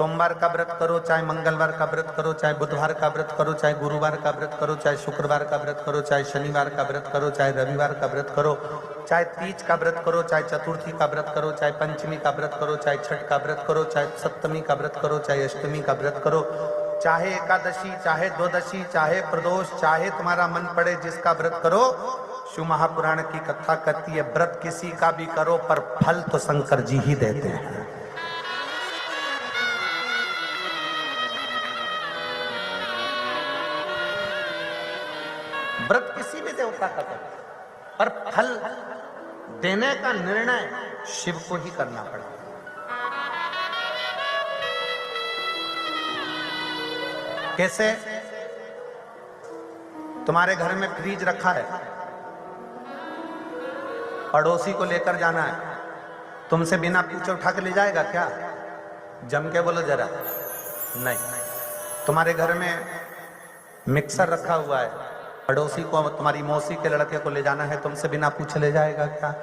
सोमवार का व्रत करो, चाहे मंगलवार का व्रत करो, चाहे बुधवार का व्रत करो, चाहे गुरुवार का व्रत करो, चाहे शुक्रवार का व्रत करो, चाहे शनिवार का व्रत करो, चाहे रविवार का व्रत करो, चाहे तीज का व्रत करो, चाहे चतुर्थी का व्रत करो, चाहे पंचमी का व्रत करो, चाहे छठ का व्रत करो, चाहे सप्तमी का व्रत करो, चाहे अष्टमी का व्रत करो, चाहे एकादशी, चाहे द्वादशी, चाहे प्रदोष, चाहे तुम्हारा मन पड़े जिसका व्रत करो। शिव महापुराण की कथा कहती है व्रत किसी का भी करो पर फल तो शंकर जी ही देते हैं। व्रत किसी भी देवता का करो पर फल देने का निर्णय शिव को ही करना पड़ता है। कैसे? तुम्हारे घर में फ्रिज रखा है, पड़ोसी को लेकर जाना है, तुमसे बिना पूछे उठा के ले जाएगा क्या? जम के बोलो जरा। नहीं। तुम्हारे घर में मिक्सर रखा हुआ है, पड़ोसी को, तुम्हारी मौसी के लड़के को ले जाना है, तुमसे बिना पूछे ले जाएगा क्या?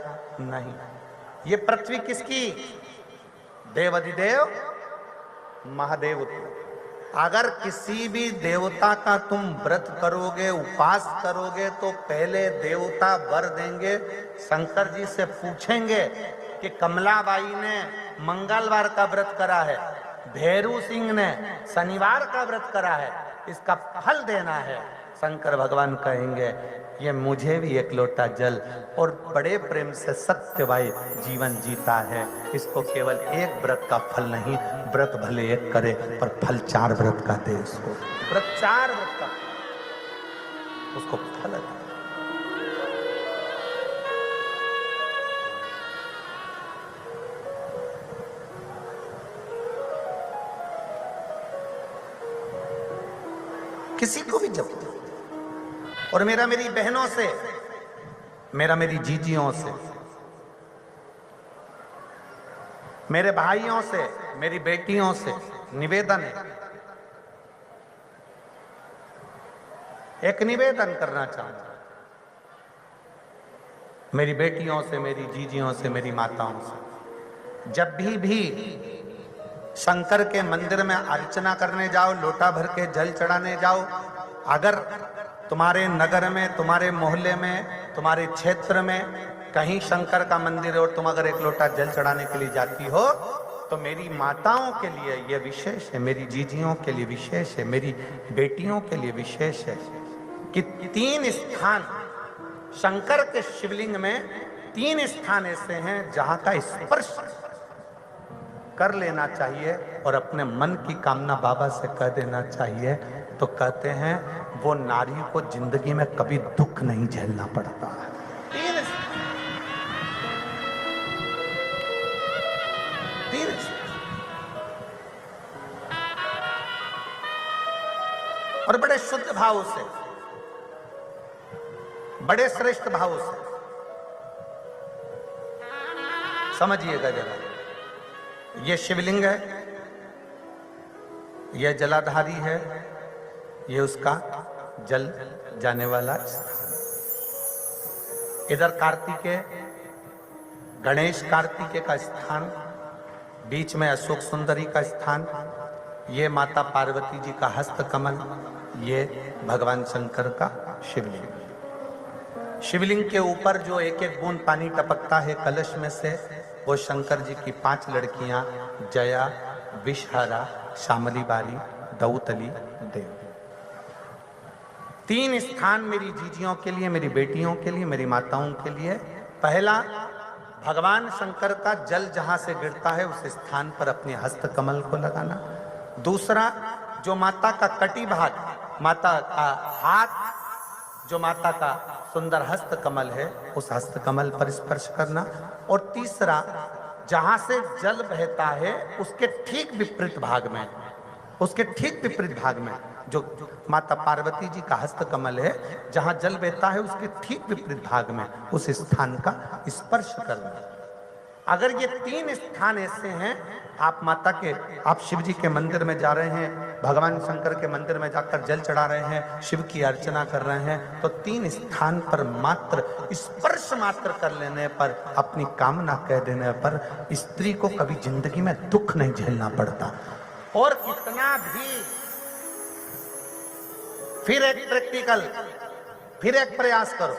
नहीं। ये पृथ्वी किसकी? देवाधिदेव महादेव की। अगर किसी भी देवता का तुम व्रत करोगे, उपास करोगे, तो पहले देवता वर देंगे, शंकर जी से पूछेंगे कि कमलाबाई ने मंगलवार का व्रत करा है, भैरू सिंह ने शनिवार का व्रत करा है, इसका फल देना है। शंकर भगवान कहेंगे ये मुझे भी एक लोटा जल और बड़े प्रेम से सत्यवाई जीवन जीता है, इसको केवल एक व्रत का फल नहीं, व्रत भले एक करे पर फल 4 व्रत का दे इसको। व्रत 4 व्रत का उसको फल दे। किसी को भी जब, और मेरा मेरी बहनों से, मेरा मेरी जीजियों से, मेरे भाइयों से, मेरी बेटियों से निवेदन है, एक निवेदन करना चाहूंगा। मेरी बेटियों से, मेरी जीजियों से, मेरी माताओं से, जब भी शंकर के मंदिर में अर्चना करने जाओ, लोटा भर के जल चढ़ाने जाओ, अगर तुम्हारे नगर में, तुम्हारे मोहल्ले में, तुम्हारे क्षेत्र में कहीं शंकर का मंदिर है और तुम अगर एक लोटा जल चढ़ाने के लिए जाती हो, तो मेरी माताओं के लिए यह विशेष है, मेरी जीजियों के लिए विशेष है, मेरी बेटियों के लिए विशेष है कि 3 स्थान शंकर के शिवलिंग में, 3 स्थान ऐसे हैं जहां का स्पर्श कर लेना चाहिए और अपने मन की कामना बाबा से कह देना चाहिए। तो कहते हैं वो नारी को जिंदगी में कभी दुख नहीं झेलना पड़ता है। और बड़े शुद्ध भाव से, बड़े श्रेष्ठ भाव से समझिएगा जरा। ये शिवलिंग है, यह जलाधारी है, ये उसका जल जाने वाला स्थान। इधर कार्तिकेय, गणेश कार्तिकेय का स्थान, बीच में अशोक सुंदरी का स्थान, ये माता पार्वती जी का हस्त कमल, ये भगवान शंकर का शिवलिंग। शिवलिंग के ऊपर जो एक एक बूंद पानी टपकता है कलश में से, वो शंकर जी की 5 लड़कियां, जया, विषहरा, श्यामली बारी, दौतली, देव। 3 स्थान मेरी जीजियों के लिए, मेरी बेटियों के लिए, मेरी माताओं के लिए। पहला, भगवान शंकर का जल जहां से गिरता है उस स्थान पर अपने हस्त कमल को लगाना। दूसरा, जो माता का कटी भाग, माता का हाथ, जो माता का सुंदर हस्त कमल है, उस हस्त कमल पर स्पर्श करना। और तीसरा, जहां से जल बहता है उसके ठीक विपरीत भाग में, उसके ठीक विपरीत भाग में जो माता पार्वती जी का हस्त कमल है, जहां जल बहता है उसके ठीक विपरीत भाग में उस स्थान का स्पर्श करना। अगर ये 3 स्थान ऐसे हैं, आप माता के, आप शिव जी के मंदिर में जा रहे हैं, भगवान शंकर के मंदिर में जाकर जल चढ़ा रहे हैं, शिव की अर्चना कर रहे हैं, तो 3 स्थान पर मात्र स्पर्श मात्र कर लेने पर, अपनी कामना कह देने पर स्त्री को कभी जिंदगी में दुख नहीं झेलना पड़ता। और कितना भी, फिर एक प्रैक्टिकल, फिर एक प्रयास करो।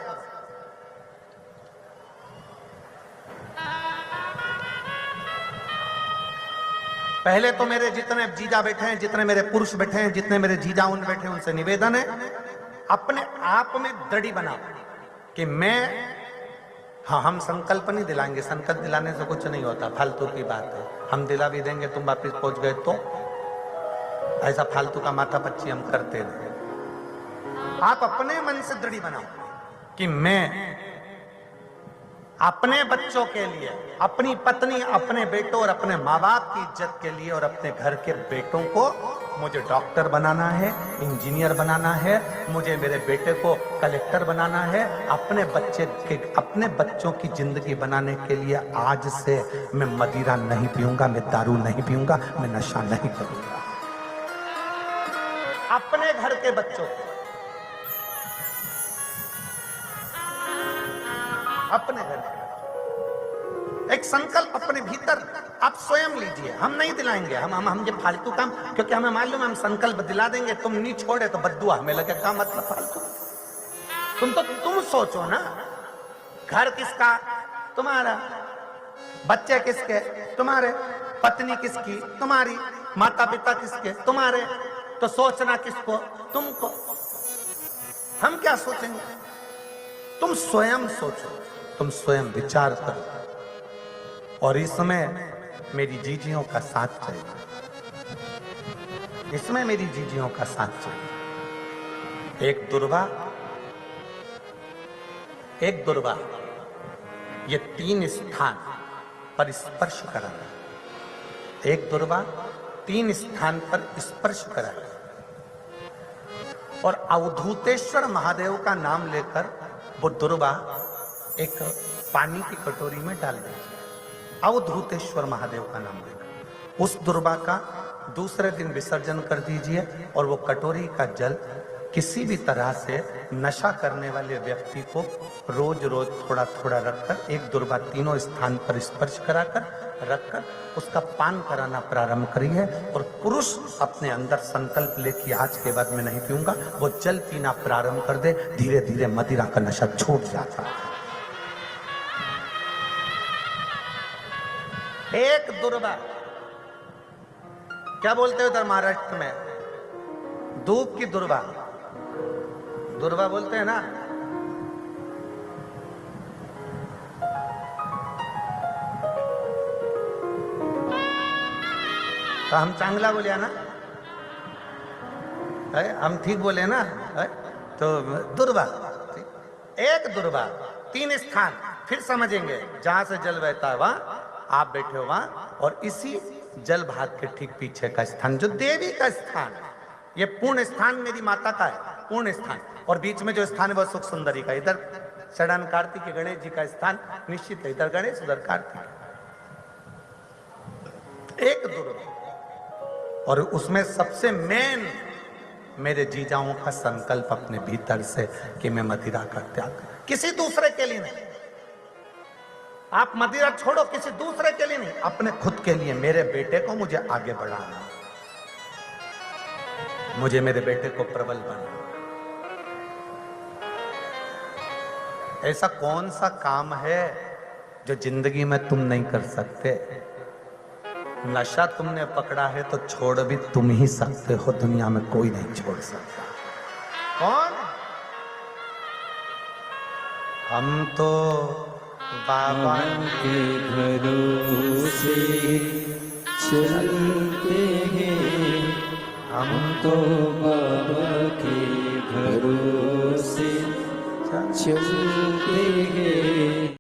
पहले तो मेरे जितने जीजा बैठे हैं, जितने मेरे पुरुष बैठे हैं, जितने मेरे जीजा उन बैठे हैं, उनसे निवेदन है, अपने आप में दृढ़ बनाओ कि मैं, हाँ, हम संकल्प नहीं दिलाएंगे, संकल्प दिलाने से कुछ नहीं होता, फालतू की बात है। हम दिला भी देंगे, तुम वापिस पहुंच गए तो ऐसा फालतू का माथा पच्ची हम करते नहीं। आप अपने मन से दृढ़ बनाओ कि मैं अपने बच्चों के लिए, अपनी पत्नी, अपने बेटों और अपने माँ बाप की इज्जत के लिए और अपने घर के बेटों को मुझे डॉक्टर बनाना है, इंजीनियर बनाना है, मुझे मेरे बेटे को कलेक्टर बनाना है। अपने बच्चों की जिंदगी बनाने के लिए आज से मैं मदिरा नहीं पीऊंगा, मैं दारू नहीं पीऊंगा, मैं नशा नहीं करूंगा। अपने घर के बच्चों को, अपने घर के, एक संकल्प अपने भीतर आप स्वयं लीजिए। हम नहीं दिलाएंगे, हम ये फालतू काम, क्योंकि हमें मालूम है हम संकल्प दिला देंगे, तुम नहीं छोड़े तो बद्दुआ हमें लगे, क्या मतलब फालतू। तुम सोचो ना, घर किसका? तुम्हारा। बच्चे किसके? तुम्हारे। पत्नी किसकी? तुम्हारी। माता पिता किसके? तुम्हारे। तो सोचना किसको? तुमको। हम क्या सोचेंगे? तुम स्वयं सोचो, तुम स्वयं विचार करो। और इसमें मेरी जीजियों का साथ चाहिए, इसमें मेरी जीजियों का साथ चाहिए। एक दुर्वा ये 3 स्थान पर स्पर्श कराना। एक दुर्वा 3 स्थान पर स्पर्श कराना। और अवधूतेश्वर महादेव का नाम लेकर वो दुर्वा एक पानी की कटोरी में डाल दीजिए। अवधूतेश्वर महादेव का नाम लेकर उस दुर्वा का दूसरे दिन विसर्जन कर दीजिए। और वो कटोरी का जल किसी भी तरह से नशा करने वाले व्यक्ति को रोज रोज थोड़ा थोड़ा रखकर, एक दुर्वा 3 स्थान पर स्पर्श कराकर रखकर उसका पान कराना प्रारंभ करिए। और पुरुष अपने अंदर संकल्प ले कि आज के बाद मैं नहीं पीऊंगा, वो जल पीना प्रारंभ कर दे। धीरे धीरे मदिरा का नशा छूट जाता है। एक दुर्वा, क्या बोलते हो उधर महाराष्ट्र में? धूप की दुर्वा, दुर्वा बोलते हैं ना। तो हम चांगला बोले ना, हम ठीक बोले ना। तो दुर्वा, एक दुर्वा 3 स्थान, फिर समझेंगे। जहां से जल बहता है वहां आप बैठे हो, वहां, और इसी जल भाग के ठीक पीछे का स्थान जो देवी का स्थान, ये पूर्ण स्थान मेरी माता का है, पूर्ण स्थान। और बीच में जो स्थान है वो सुख सुंदरी का। इधर षडान कार्तिक गणेश जी का स्थान निश्चित है, इधर गणेश उधर कार्तिक। एक दुर्वा, और उसमें सबसे मेन मेरे जीजाओं का संकल्प अपने भीतर से कि मैं मदिरा का त्याग, किसी दूसरे के लिए नहीं। आप मदिरा छोड़ो, किसी दूसरे के लिए नहीं, अपने खुद के लिए। मेरे बेटे को मुझे आगे बढ़ाना, मुझे मेरे बेटे को प्रबल बनाना। ऐसा कौन सा काम है जो जिंदगी में तुम नहीं कर सकते? नशा तुमने पकड़ा है तो छोड़ भी तुम ही सकते हो, दुनिया में कोई नहीं छोड़ सकता। कौन? हम तो बाबा के भरोसे चलते हैं, हम तो बाबा के भरोसे चलते हैं।